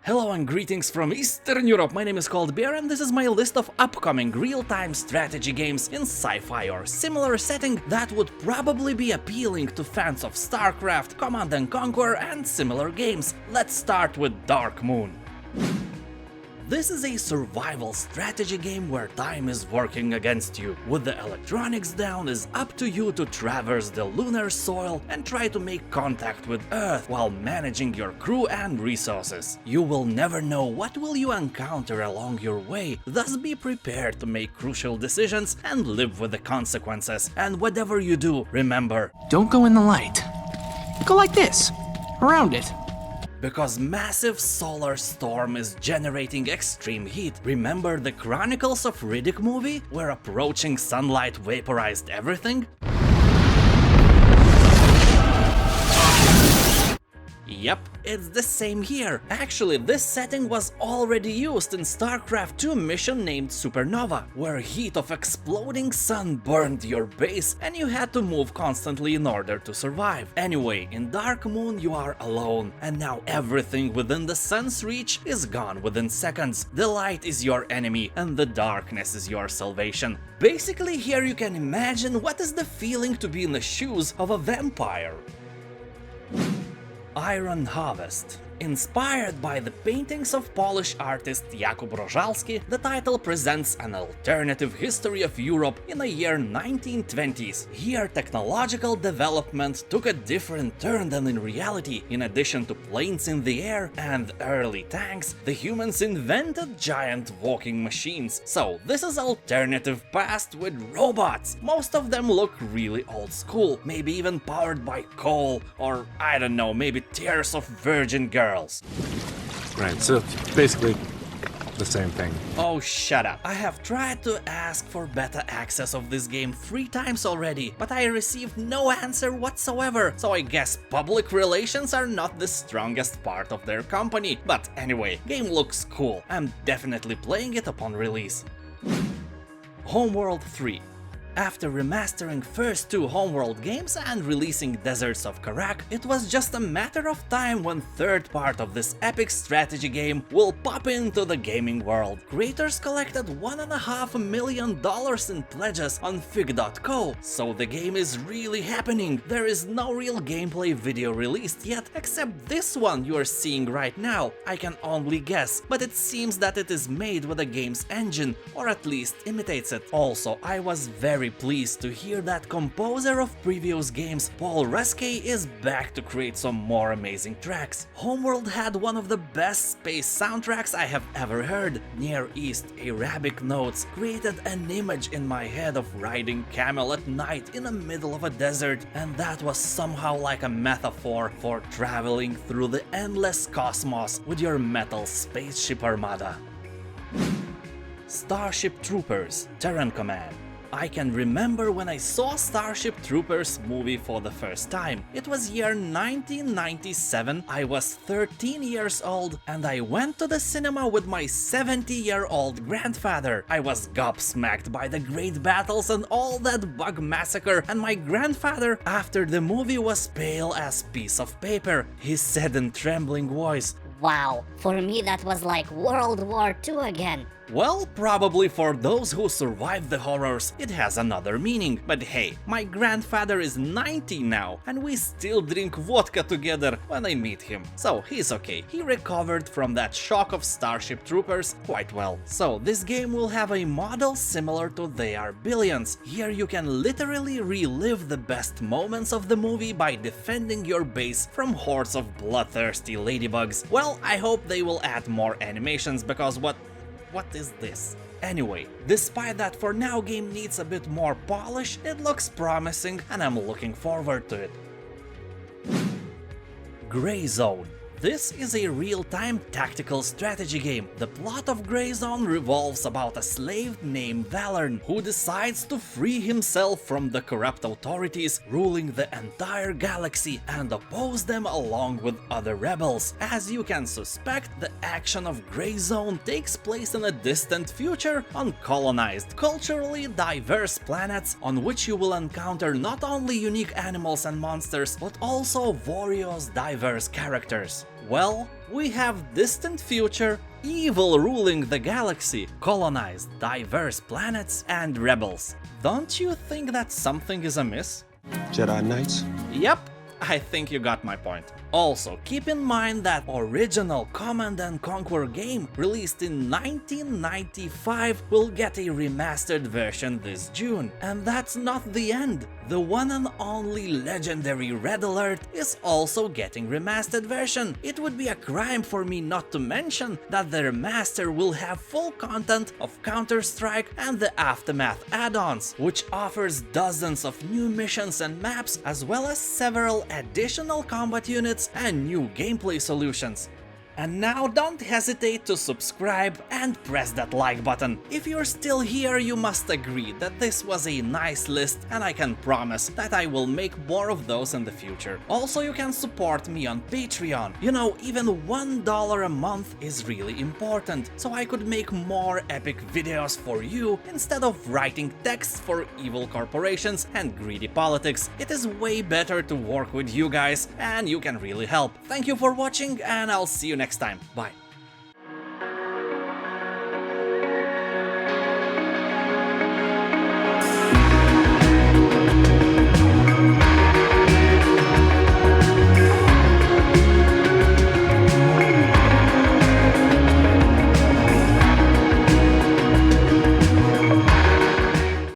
Hello and greetings from Eastern Europe, my name is Cold Bear and this is my list of upcoming real-time strategy games in sci-fi or similar setting that would probably be appealing to fans of Starcraft, Command and Conquer and similar games. Let's start with Dark Moon. This is a survival strategy game where time is working against you. With the electronics down, it's up to you to traverse the lunar soil and try to make contact with Earth while managing your crew and resources. You will never know what will you encounter along your way, thus be prepared to make crucial decisions and live with the consequences. And whatever you do, remember, don't go in the light. Go like this, around it. Because massive solar storm is generating extreme heat. Remember the Chronicles of Riddick movie, where approaching sunlight vaporized everything? Yep, it's the same here. Actually, this setting was already used in Starcraft 2 mission named Supernova, where heat of exploding sun burned your base and you had to move constantly in order to survive. Anyway, in Dark Moon you are alone, and now everything within the sun's reach is gone within seconds. The light is your enemy and the darkness is your salvation. Basically, here you can imagine what is the feeling to be in the shoes of a vampire. Iron Harvest. Inspired by the paintings of Polish artist Jakub Rożalski, the title presents an alternative history of Europe in the year 1920s. Here, technological development took a different turn than in reality. In addition to planes in the air and early tanks, the humans invented giant walking machines. So this is alternative past with robots. Most of them look really old school, maybe even powered by coal, or I don't know, maybe tears of virgin girls. Right, so basically the same thing. Oh, shut up. I have tried to ask for beta access of this game 3 times already, but I received no answer whatsoever, so I guess public relations are not the strongest part of their company. But anyway, game looks cool. I'm definitely playing it upon release. Homeworld 3. After remastering first 2 Homeworld games and releasing Deserts of Karak, it was just a matter of time when third part of this epic strategy game will pop into the gaming world. Creators collected $1.5 million in pledges on Fig.co, so the game is really happening. There is no real gameplay video released yet, except this one you are seeing right now. I can only guess, but it seems that it is made with the game's engine, or at least imitates it. Also, I was very pleased to hear that composer of previous games, Paul Ruskay, is back to create some more amazing tracks. Homeworld had one of the best space soundtracks I have ever heard. Near East Arabic notes created an image in my head of riding camel at night in the middle of a desert, and that was somehow like a metaphor for traveling through the endless cosmos with your metal spaceship armada. Starship Troopers, Terran Command. I can remember when I saw Starship Troopers movie for the first time. It was year 1997, I was 13 years old, and I went to the cinema with my 70-year-old grandfather. I was gobsmacked by the great battles and all that bug massacre, and my grandfather, after the movie, was pale as piece of paper. He said in trembling voice, "Wow, for me that was like World War II again." Well, probably for those who survived the horrors, it has another meaning. But hey, my grandfather is 90 now, and we still drink vodka together when I meet him. So he's okay. He recovered from that shock of Starship Troopers quite well. So this game will have a model similar to They Are Billions. Here you can literally relive the best moments of the movie by defending your base from hordes of bloodthirsty ladybugs. Well, I hope they will add more animations, because what is this? Anyway, despite that, for now game needs a bit more polish, it looks promising and I'm looking forward to it. Greyzone. This is a real-time tactical strategy game. The plot of Greyzone revolves about a slave named Valern, who decides to free himself from the corrupt authorities ruling the entire galaxy and oppose them along with other rebels. As you can suspect, the action of Greyzone takes place in a distant future on colonized, culturally diverse planets on which you will encounter not only unique animals and monsters, but also various diverse characters. Well, we have distant future, evil ruling the galaxy, colonized diverse planets, and rebels. Don't you think that something is amiss? Jedi Knights? Yep, I think you got my point. Also, keep in mind that original Command & Conquer game, released in 1995, will get a remastered version this June. And that's not the end. The one and only legendary Red Alert is also getting remastered version. It would be a crime for me not to mention that the remaster will have full content of Counter-Strike and the Aftermath add-ons, which offers dozens of new missions and maps, as well as several additional combat units and new gameplay solutions. And now don't hesitate to subscribe and press that like button. If you're still here, you must agree that this was a nice list, and I can promise that I will make more of those in the future. Also, you can support me on Patreon. You know, even $1 a month is really important, so I could make more epic videos for you instead of writing texts for evil corporations and greedy politics. It is way better to work with you guys, and you can really help. Thank you for watching, and I'll see you next time. Bye.